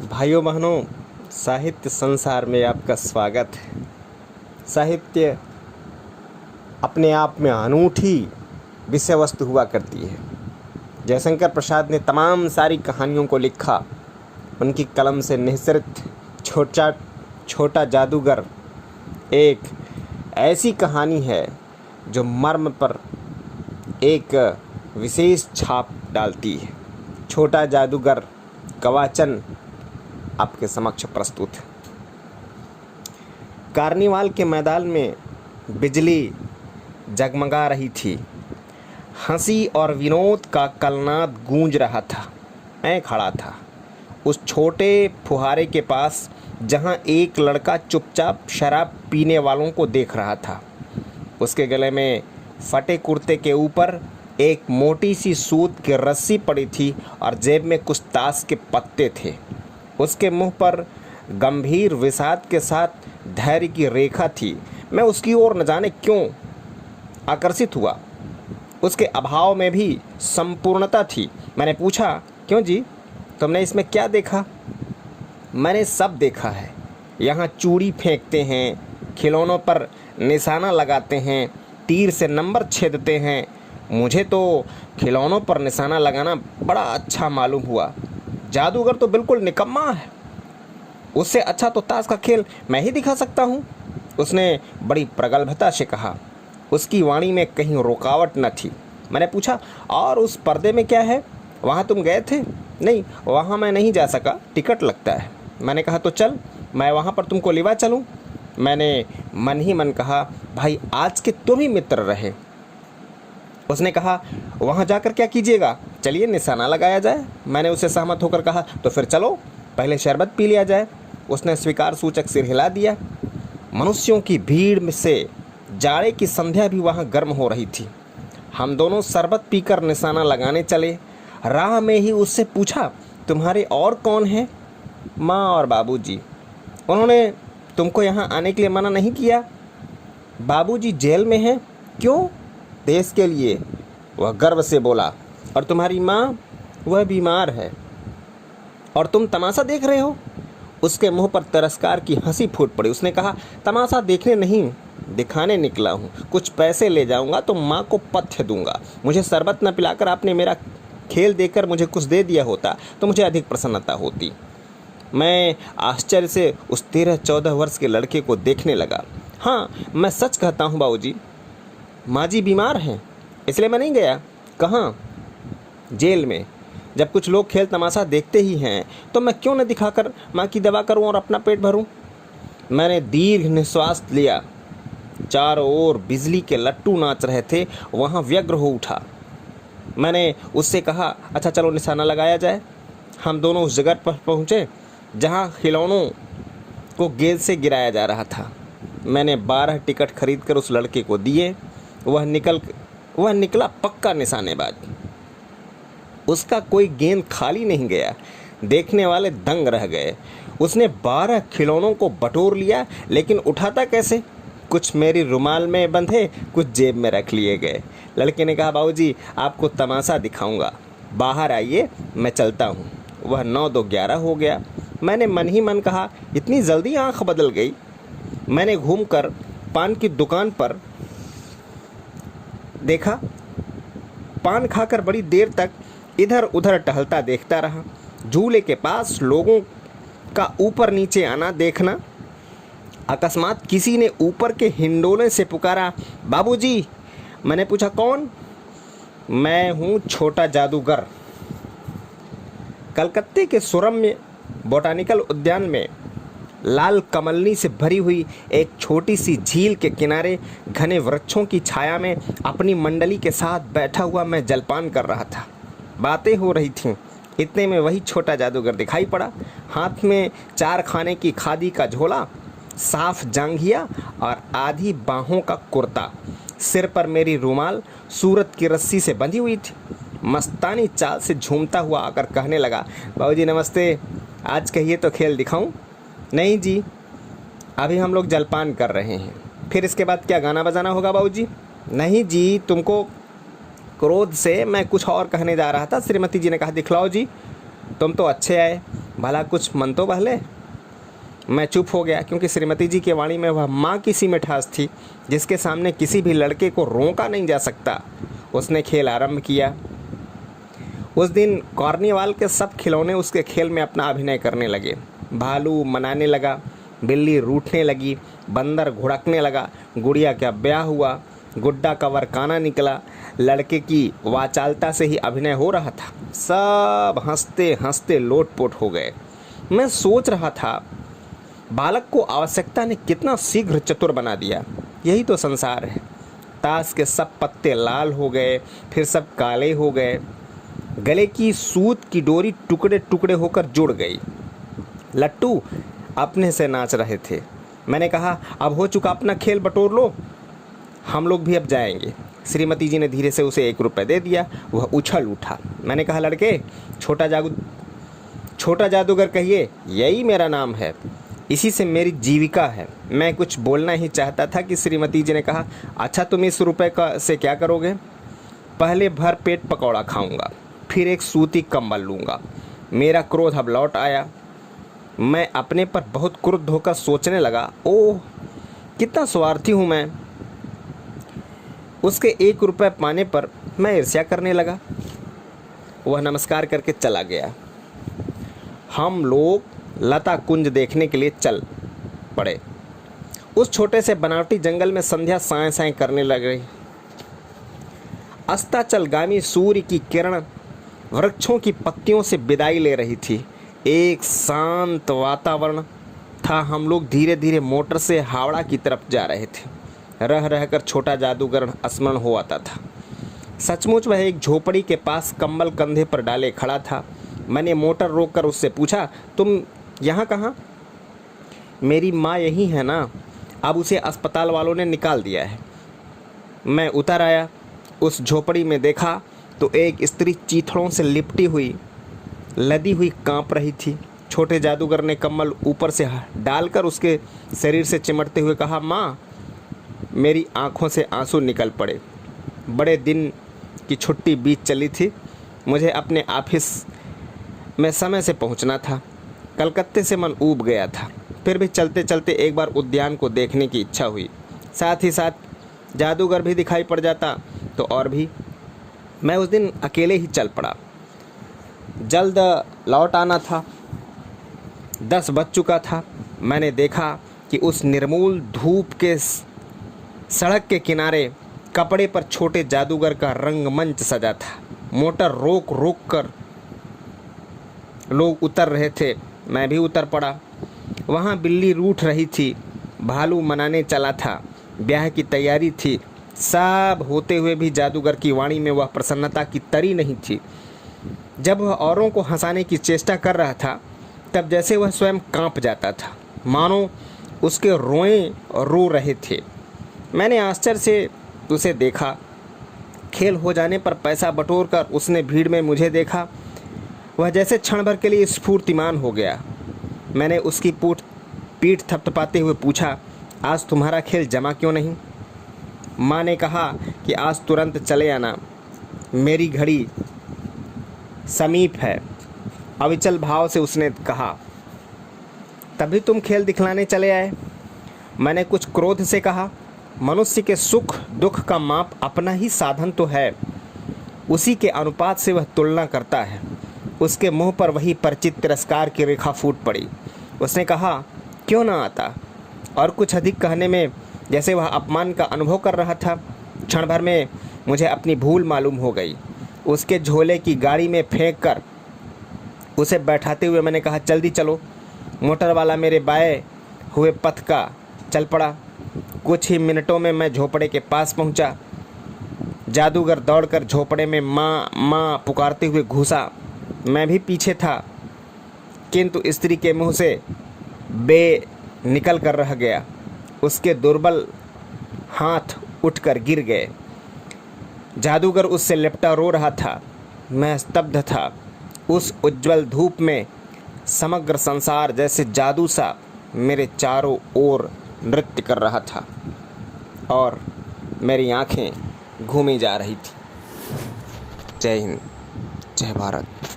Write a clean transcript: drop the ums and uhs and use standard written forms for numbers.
भाइयों बहनों, साहित्य संसार में आपका स्वागत है। साहित्य अपने आप में अनूठी विषय वस्तु हुआ करती है। जयशंकर प्रसाद ने तमाम सारी कहानियों को लिखा। उनकी कलम से निःसृत छोटा जादूगर एक ऐसी कहानी है जो मर्म पर एक विशेष छाप डालती है। छोटा जादूगर का वाचन आपके समक्ष प्रस्तुत है। कार्निवाल के मैदान में बिजली जगमगा रही थी। हंसी और विनोद का कलनाद गूंज रहा था। मैं खड़ा था उस छोटे फुहारे के पास जहां एक लड़का चुपचाप शराब पीने वालों को देख रहा था। उसके गले में फटे कुर्ते के ऊपर एक मोटी सी सूत की रस्सी पड़ी थी और जेब में कुछ ताश के पत्ते थे। उसके मुंह पर गंभीर विषाद के साथ धैर्य की रेखा थी। मैं उसकी ओर न जाने क्यों आकर्षित हुआ। उसके अभाव में भी संपूर्णता थी। मैंने पूछा, क्यों जी, तुमने इसमें क्या देखा? मैंने सब देखा है। यहाँ चूड़ी फेंकते हैं, खिलौनों पर निशाना लगाते हैं, तीर से नंबर छेदते हैं। मुझे तो खिलौनों पर निशाना लगाना बड़ा अच्छा मालूम हुआ। जादूगर तो बिल्कुल निकम्मा है। उससे अच्छा तो ताश का खेल मैं ही दिखा सकता हूँ, उसने बड़ी प्रगल्भता से कहा। उसकी वाणी में कहीं रुकावट न थी। मैंने पूछा, और उस पर्दे में क्या है? वहाँ तुम गए थे? नहीं, वहाँ मैं नहीं जा सका, टिकट लगता है। मैंने कहा, तो चल, मैं वहाँ पर तुमको लिवा चलूँ। मैंने मन ही मन कहा, भाई आज के तुम ही मित्र रहे। उसने कहा, वहाँ जाकर क्या कीजिएगा? चलिए निशाना लगाया जाए। मैंने उसे सहमत होकर कहा, तो फिर चलो पहले शरबत पी लिया जाए। उसने स्वीकार सूचक सिर हिला दिया। मनुष्यों की भीड़ में से जाड़े की संध्या भी वहाँ गर्म हो रही थी। हम दोनों शरबत पीकर निशाना लगाने चले। राह में ही उससे पूछा, तुम्हारे और कौन हैं? माँ और बाबूजी। उन्होंने तुमको यहाँ आने के लिए मना नहीं किया? बाबूजी जेल में हैं। क्यों? देश के लिए, वह गर्व से बोला। और तुम्हारी माँ? वह बीमार है। और तुम तमाशा देख रहे हो? उसके मुंह पर तिरस्कार की हंसी फूट पड़ी। उसने कहा, तमाशा देखने नहीं, दिखाने निकला हूँ। कुछ पैसे ले जाऊँगा तो माँ को पथ्य दूंगा। मुझे शरबत न पिलाकर आपने मेरा खेल देकर मुझे कुछ दे दिया होता तो मुझे अधिक प्रसन्नता होती। मैं आश्चर्य से उस 13-14 वर्ष के लड़के को देखने लगा। हाँ, मैं सच कहता हूँ बाबूजी, माँ जी बीमार हैं, इसलिए मैं नहीं गया। कहाँ? जेल में। जब कुछ लोग खेल तमाशा देखते ही हैं तो मैं क्यों न दिखाकर माँ की दवा करूं और अपना पेट भरूं। मैंने दीर्घ निश्वास लिया। चारों ओर बिजली के लट्टू नाच रहे थे। वहाँ व्यग्र हो उठा। मैंने उससे कहा, अच्छा चलो निशाना लगाया जाए। हम दोनों उस जगह पर पहुँचे जहाँ खिलौनों को गेंद से गिराया जा रहा था। मैंने 12 टिकट खरीद कर उस लड़के को दिए। वह निकला पक्का निशानेबाज। उसका कोई गेंद खाली नहीं गया। देखने वाले दंग रह गए। उसने 12 खिलौनों को बटोर लिया, लेकिन उठाता कैसे? कुछ मेरी रुमाल में बंधे, कुछ जेब में रख लिए गए। लड़के ने कहा, बाबूजी आपको तमाशा दिखाऊंगा, बाहर आइए, मैं चलता हूँ। वह 9-2-11 हो गया। मैंने मन ही मन कहा, इतनी जल्दी आंख बदल गई। मैंने घूमकर पान की दुकान पर देखा। पान खाकर बड़ी देर तक इधर उधर टहलता देखता रहा। झूले के पास लोगों का ऊपर नीचे आना देखना। अकस्मात किसी ने ऊपर के हिंडोले से पुकारा, बाबूजी। मैंने पूछा, कौन? मैं हूँ छोटा जादूगर। कलकत्ते के सुरम्य बोटानिकल उद्यान में लाल कमलनी से भरी हुई एक छोटी सी झील के किनारे घने वृक्षों की छाया में अपनी मंडली के साथ बैठा हुआ मैं जलपान कर रहा था। बातें हो रही थीं। इतने में वही छोटा जादूगर दिखाई पड़ा। हाथ में 4 खाने की खादी का झोला, साफ जांघिया और आधी बाहों का कुर्ता। सिर पर मेरी रुमाल सूरत की रस्सी से बंधी हुई थी। मस्तानी चाल से झूमता हुआ आकर कहने लगा, बाबूजी नमस्ते, आज कहिए तो खेल दिखाऊं? नहीं जी, अभी हम लोग जलपान कर रहे हैं। फिर इसके बाद क्या गाना बजाना होगा बाबूजी? नहीं जी, तुमको क्रोध से मैं कुछ और कहने जा रहा था। श्रीमती जी ने कहा, दिखलाओ जी, तुम तो अच्छे आए, भला कुछ मन तो बहले। मैं चुप हो गया, क्योंकि श्रीमती जी की वाणी में वह माँ की सी मिठास थी जिसके सामने किसी भी लड़के को रोका नहीं जा सकता। उसने खेल आरंभ किया। उस दिन कार्निवाल के सब खिलौने उसके खेल में अपना अभिनय करने लगे। भालू मनाने लगा, बिल्ली रूठने लगी, बंदर घुड़कने लगा, गुड़िया का ब्याह हुआ, गुड्डा का वरकाना निकला। लड़के की वाचालता से ही अभिनय हो रहा था। सब हंसते हंसते लोटपोट हो गए। मैं सोच रहा था, बालक को आवश्यकता ने कितना शीघ्र चतुर बना दिया। यही तो संसार है। ताश के सब पत्ते लाल हो गए, फिर सब काले हो गए। गले की सूत की डोरी टुकड़े टुकड़े होकर जुड़ गई। लट्टू अपने से नाच रहे थे। मैंने कहा, अब हो चुका, अपना खेल बटोर लो, हम लोग भी अब जाएंगे। श्रीमती जी ने धीरे से उसे 1 रुपये दे दिया। वह उछल उठा। मैंने कहा, लड़के, छोटा जादूगर कहिए, यही मेरा नाम है, इसी से मेरी जीविका है। मैं कुछ बोलना ही चाहता था कि श्रीमती जी ने कहा, अच्छा, तुम इस रुपए से क्या करोगे? पहले भर पेट पकौड़ा खाऊंगा, फिर एक सूती कंबल लूँगा। मेरा क्रोध अब लौट आया। मैं अपने पर बहुत क्रुद्ध होकर सोचने लगा, ओह, कितना स्वार्थी हूँ मैं। उसके 1 रुपये पाने पर मैं ईर्ष्या करने लगा। वह नमस्कार करके चला गया। हम लोग लता कुंज देखने के लिए चल पड़े। उस छोटे से बनावटी जंगल में संध्या साएं साएं करने लग गई। अस्ताचलगामी सूर्य की किरण वृक्षों की पत्तियों से विदाई ले रही थी। एक शांत वातावरण था। हम लोग धीरे धीरे मोटर से हावड़ा की तरफ जा रहे थे। रह रहकर छोटा जादूगर स्मरण हो आता था। सचमुच वह एक झोपड़ी के पास कंबल कंधे पर डाले खड़ा था। मैंने मोटर रोककर उससे पूछा, तुम यहाँ कहाँ? मेरी माँ यही है ना, अब उसे अस्पताल वालों ने निकाल दिया है। मैं उतर आया। उस झोपड़ी में देखा तो एक स्त्री चीथड़ों से लिपटी हुई, लदी हुई कांप रही थी। छोटे जादूगर ने कम्बल ऊपर से डालकर उसके शरीर से चिमटते हुए कहा, माँ। मेरी आंखों से आंसू निकल पड़े। बड़े दिन की छुट्टी बीत चली थी। मुझे अपने ऑफिस में समय से पहुंचना था। कलकत्ते से मन ऊब गया था। फिर भी चलते चलते एक बार उद्यान को देखने की इच्छा हुई। साथ ही साथ जादूगर भी दिखाई पड़ जाता तो और भी। मैं उस दिन अकेले ही चल पड़ा। जल्द लौट आना था। 10 बज चुका था। मैंने देखा कि उस निर्मूल धूप के सड़क के किनारे कपड़े पर छोटे जादूगर का रंगमंच सजा था। मोटर रोक रोक कर लोग उतर रहे थे। मैं भी उतर पड़ा। वहाँ बिल्ली रूठ रही थी। भालू मनाने चला था। ब्याह की तैयारी थी। सब होते हुए भी जादूगर की वाणी में वह प्रसन्नता की तरी नहीं थी। जब वह औरों को हंसाने की चेष्टा कर रहा था, तब जैसे वह स्वयं कांप जाता था, मानो उसके रोएं रो रहे थे। मैंने आश्चर्य से उसे देखा। खेल हो जाने पर पैसा बटोर कर उसने भीड़ में मुझे देखा। वह जैसे क्षण भर के लिए स्फूर्तिमान हो गया। मैंने उसकी पीठ थपथपाते हुए पूछा, आज तुम्हारा खेल जमा क्यों नहीं? माँ ने कहा कि आज तुरंत चले आना, मेरी घड़ी समीप है। अविचल भाव से उसने कहा। तभी तुम खेल दिखलाने चले आए? मैंने कुछ क्रोध से कहा। मनुष्य के सुख दुख का माप अपना ही साधन तो है, उसी के अनुपात से वह तुलना करता है। उसके मुंह पर वही परिचित तिरस्कार की रेखा फूट पड़ी। उसने कहा, क्यों ना आता? और कुछ अधिक कहने में जैसे वह अपमान का अनुभव कर रहा था। क्षण भर में मुझे अपनी भूल मालूम हो गई। उसके झोले की गाड़ी में फेंक कर उसे बैठाते हुए मैंने कहा, जल्दी चलो। मोटर वाला मेरे बाएं हुए पथ का चल पड़ा। कुछ ही मिनटों में मैं झोपड़े के पास पहुंचा। जादूगर दौड़कर झोपड़े में माँ माँ पुकारते हुए घुसा। मैं भी पीछे था, किंतु स्त्री के मुंह से बे निकल कर रह गया। उसके दुर्बल हाथ उठकर गिर गए। जादूगर उससे लिपटा रो रहा था। मैं स्तब्ध था। उस उज्जवल धूप में समग्र संसार जैसे जादू सा मेरे चारों ओर नृत्य कर रहा था और मेरी आंखें घूमी जा रही थी। जय हिंद, जय भारत।